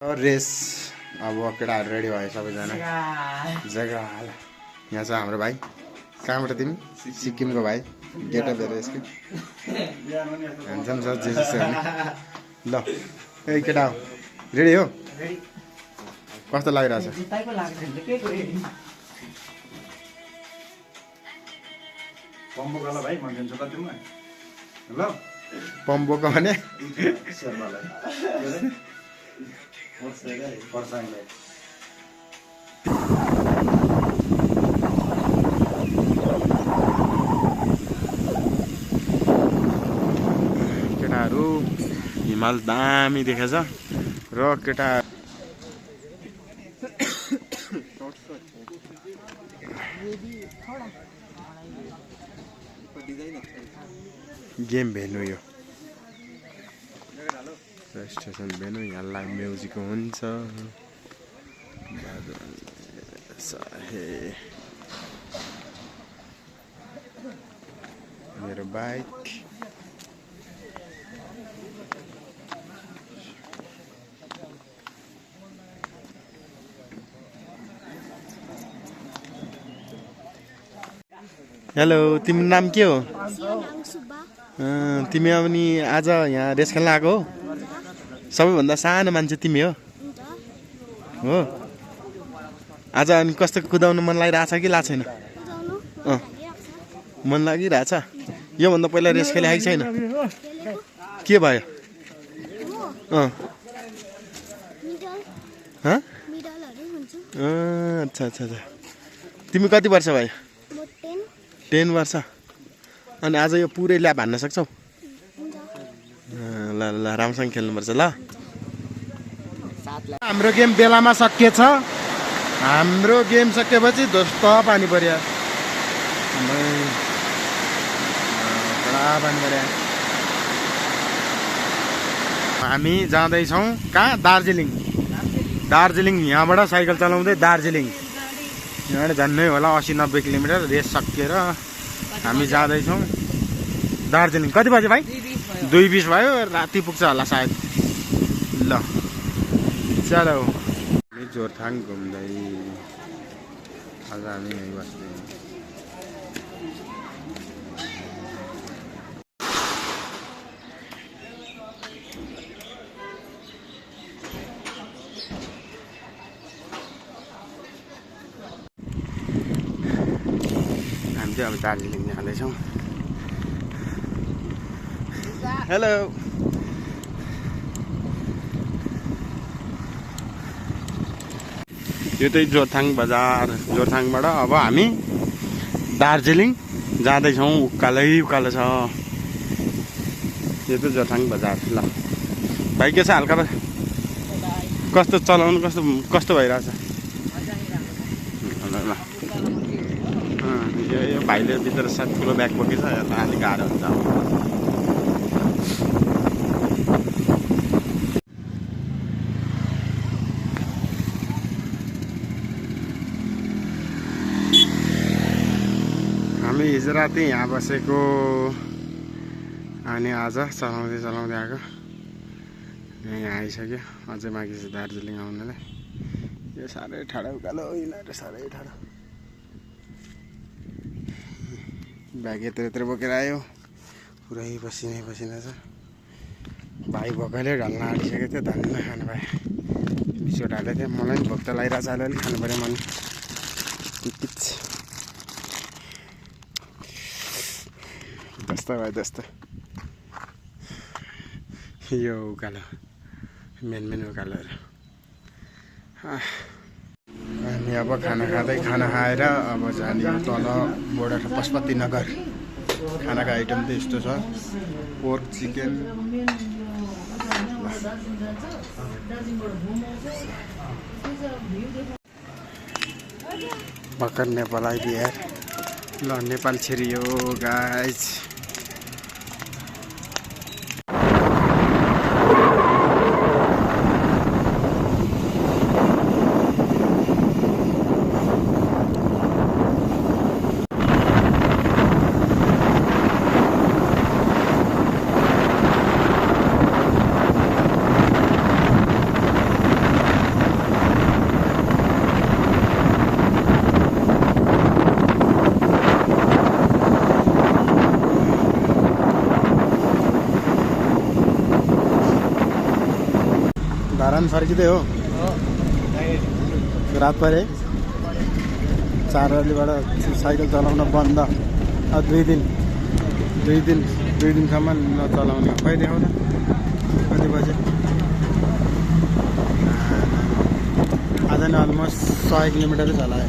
race अब केटाहरू ready भयो सबैजना जग्गा यहाँ छ हाम्रो भाइ कहाँबाट तिमी सिक्किमको भाइ गेटअप हेरेर यसको ह्यान्डसम छ जे छ ल ए केटा हो रेडी हो कस्तो लागिरहेछ पम्बोको भने केटाहरू हिमाल दामी देखेछ र केटा गेम भेन्यू यो स्टेसन भेन्यू यहाँ लाइभ म्युजिक हुन्छ मेरो बाइक हेलो तिम्रो नाम के हो तिमी पनि आज यहाँ रेस खेल्न आएको हो सबैभन्दा सानो मान्छे तिमी हो आज अनि कस्तो कुदाउनु मन लागिरहेछ कि लाग्छ छैन मन लागिरहेछ योभन्दा पहिला रेस खेले आएको छैन के भयो अच्छा अच्छा अच्छा तिमी कति वर्ष भयो 10 वर्ष अनि आज यो पुरै ल्याब हान्न सक्छौ ल ल राम्रोसँग खेल्नुपर्छ ल हाम्रो गेम बेलामा सकिएछ हाम्रो गेम सकेपछि ध्वस्त पानी पर्यो हामी जाँदैछौँ कहाँ दार्जिलिङ यहाँबाट साइकल चलाउँदै दार्जिलिङ यहाँबाट झन्डै होला 80-90 किलोमिटर रेस सकिएर हामी जाँदैछौँ दार्जिलिङ कति बजे भाइ 2:20 भयो राति पुग्छ होला सायद ल चलो जोरथाङ घुम्दै आज हामी यहीँ बस्दै हामी चाहिँ अब दार्जिलिङ जाँदैछौँ हेलो यो चाहिँ जोरथाङ बजार जोरथाङबाट अब हामी दार्जिलिङ जाँदैछौँ उकालै उकालो छ यो चाहिँ जोरथाङ बजार ल भाइ के छ हल्का कस्तो चलाउनु कस्तो भइरहेछ ल यो भाइले भित्र साथ ठुलो ब्याग बोकेछ यसलाई अलिक गाह्रो हुन्छ हामी हिजो राति यहाँ बसेको अनि आज चलाउँदै आएको यहाँ आइसक्यो अझै बाँकी छ दार्जिलिङ आउनलाई यो साह्रै ठाडो उकालो यिनीहरू साह्रै ठाडो ब्याग यत्रो बोकेर आयो पुरै पसिना छ भाइ भोकैले ढल्न आँटिसकेको थियो धन्न खानु भाइ बिस्कुट हालेको थियो मलाई पनि भोक त लागिरहेको छ अलिअलि खानु पऱ्यो मन जस्तो यो उकालो मेन उकालोहरू हामी अब खाना खाएर अब जाने तल बोर्डर पशुपति नगर खानाको आइटम त यस्तो छ पोर्क चिकन भर्खर नेपाल आइदिए ल नेपाल छिरियो गाइज नि फर्किँदै हो रात परे 4 बजीबाट साइकल चलाउन बन्द अब 2 दिनसम्म नचलाउने खै देखाउन कति बजे आज नै अलमोस्ट 100 किलोमिटर चलायो